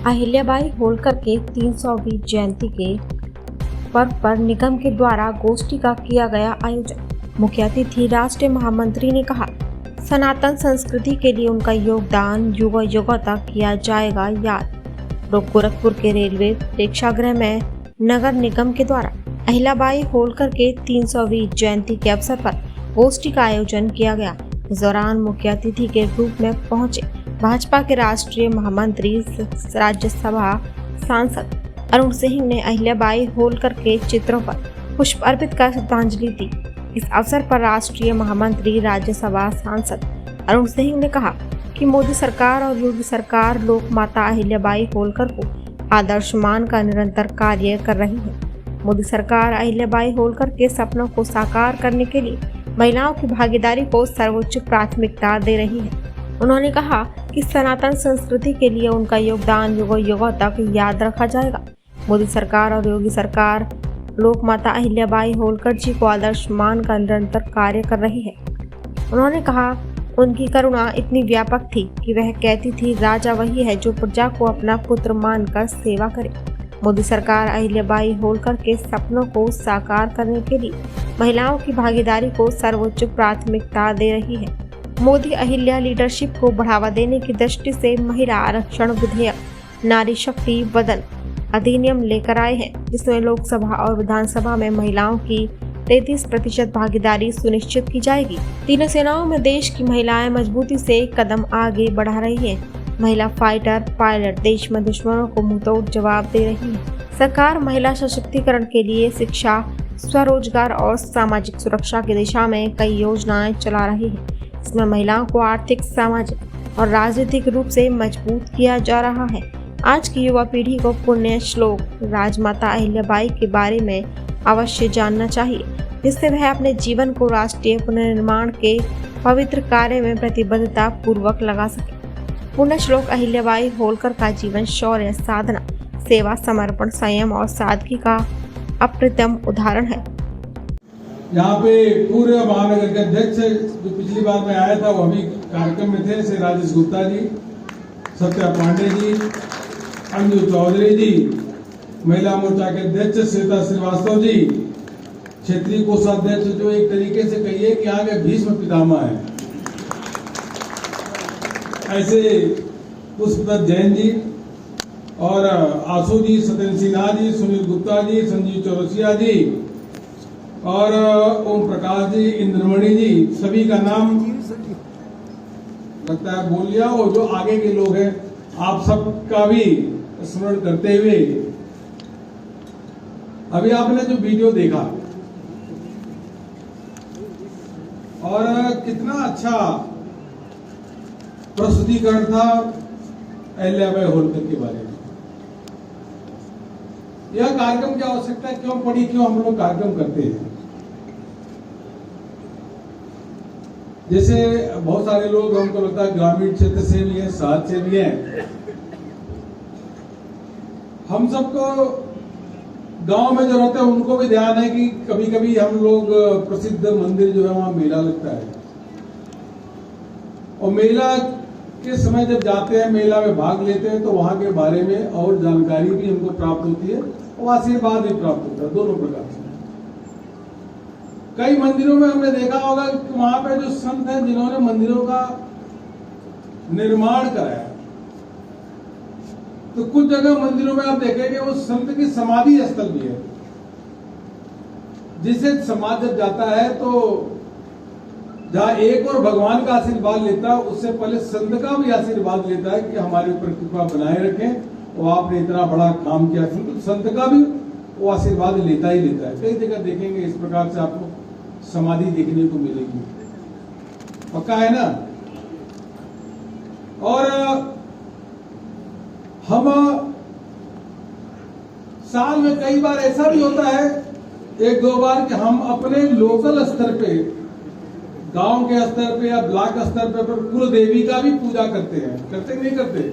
अहिल्याबाई होलकर के 300वीं जयंती के पर्व पर निगम के द्वारा गोष्ठी का किया गया आयोजन। मुख्य अतिथि राष्ट्रीय महामंत्री ने कहा, सनातन संस्कृति के लिए उनका योगदान युगों युगों तक किया जाएगा याद। गोरखपुर के रेलवे प्रेक्षागृह में नगर निगम के द्वारा अहिल्याबाई होलकर के 300वीं जयंती के अवसर पर गोष्ठी का आयोजन किया गया। इस दौरान मुख्य अतिथि के रूप में पहुंचे भाजपा के राष्ट्रीय महामंत्री राज्यसभा सांसद अरुण सिंह ने अहिल्याबाई होलकर के चित्रों पर पुष्प अर्पित कर श्रद्धांजलि दी। इस अवसर पर राष्ट्रीय महामंत्री राज्यसभा सांसद अरुण सिंह ने कहा कि मोदी सरकार और योगी सरकार लोक माता अहिल्याबाई होलकर को आदर्श मानकर निरंतर कार्य कर रही है। मोदी सरकार अहिल्याबाई होलकर के सपनों को साकार करने के लिए महिलाओं की भागीदारी को सर्वोच्च प्राथमिकता दे रही है। उन्होंने कहा कि सनातन संस्कृति के लिए उनका योगदान युगों युगों तक याद रखा जाएगा। मोदी सरकार और योगी सरकार लोक माता अहिल्याबाई होलकर जी को आदर्श मानकर निरंतर कार्य कर रही है। उन्होंने कहा, उनकी करुणा इतनी व्यापक थी कि वह कहती थी, राजा वही है जो प्रजा को अपना पुत्र मानकर सेवा करे। मोदी सरकार अहिल्याबाई होलकर के सपनों को साकार करने के लिए महिलाओं की भागीदारी को सर्वोच्च प्राथमिकता दे रही है। मोदी अहिल्या लीडरशिप को बढ़ावा देने की दृष्टि से महिला आरक्षण विधेयक नारी शक्ति वदन अधिनियम लेकर आए हैं, जिसमें लोकसभा और विधानसभा में महिलाओं की 33% भागीदारी सुनिश्चित की जाएगी। तीनों सेनाओं में देश की महिलाएं मजबूती से कदम आगे बढ़ा रही हैं। महिला फाइटर पायलट देश में दुश्मनों को मुंहतोड़ जवाब दे रही है। सरकार महिला सशक्तिकरण के लिए शिक्षा, स्वरोजगार और सामाजिक सुरक्षा की दिशा में कई योजनाएं चला रही है। इसमें महिलाओं को आर्थिक, सामाजिक और राजनीतिक रूप से मजबूत किया जा रहा है। आज की युवा पीढ़ी को पुण्य श्लोक राजमाता अहिल्याबाई के बारे में अवश्य जानना चाहिए, जिससे वह अपने जीवन को राष्ट्रीय पुनर्निर्माण के पवित्र कार्य में प्रतिबद्धता पूर्वक लगा सके। पुण्य श्लोक अहिल्याबाई होलकर का जीवन शौर्य, साधना, सेवा, समर्पण, संयम और सादगी का अप्रतिम उदाहरण है। यहाँ पे पूर्व महानगर के अध्यक्ष जो पिछली बार में आया था वो अभी कार्यक्रम में थे, श्री राजेश गुप्ता जी, सत्या पांडे जी, अंजू चौधरी जी, महिला मोर्चा के अध्यक्ष श्वेता श्रीवास्तव जी, क्षेत्रीय कोषाध्यक्ष जो एक तरीके से कहिए कि यहाँ के भीष्म पितामह है, ऐसे पुष्पदत्त जैन जी और आशु जी, सत्येंद्र सिन्हा जी, सुनील गुप्ता जी, संजीव चौरसिया जी और ओम प्रकाश जी, इंद्रमणि जी, सभी का नाम लगता है बोल लिया। और जो आगे के लोग हैं आप सबका भी स्मरण करते हुए अभी आपने जो वीडियो देखा और कितना अच्छा प्रस्तुतिकरण था अहिल्याबाई होलकर के बारे में। यह कार्यक्रम की आवश्यकता क्यों पड़ी, क्यों हम लोग कार्यक्रम करते हैं? जैसे बहुत सारे लोग, हमको लगता है ग्रामीण क्षेत्र से भी है, शहर से भी है। हम सबको गांव में जो रहते हैं उनको भी ध्यान है कि कभी कभी हम लोग प्रसिद्ध मंदिर जो है वहां मेला लगता है और मेला के समय जब जाते हैं, मेला में भाग लेते हैं तो वहां के बारे में और जानकारी भी हमको प्राप्त होती है और आशीर्वाद भी प्राप्त होता है, दोनों प्रकार से। कई मंदिरों में हमने देखा होगा कि वहां पे जो संत हैं जिन्होंने मंदिरों का निर्माण कराया, तो कुछ जगह मंदिरों में आप देखेंगे वो संत की समाधि स्थल भी है, जिससे समाज जब जाता है तो जहां एक और भगवान का आशीर्वाद लेता है, उससे पहले संत का भी आशीर्वाद लेता है कि हमारे ऊपर कृपा बनाए रखें और आपने इतना बड़ा काम किया। संत का भी वो आशीर्वाद लेता ही लेता है। कई जगह देखेंगे इस प्रकार से आपको समाधि देखने को मिलेगी, पक्का है ना। और हम साल में कई बार ऐसा भी होता है, एक दो बार, कि हम अपने लोकल स्तर पे, गांव के स्तर पे या ब्लॉक स्तर पे कुल देवी का भी पूजा करते हैं। करते नहीं करते?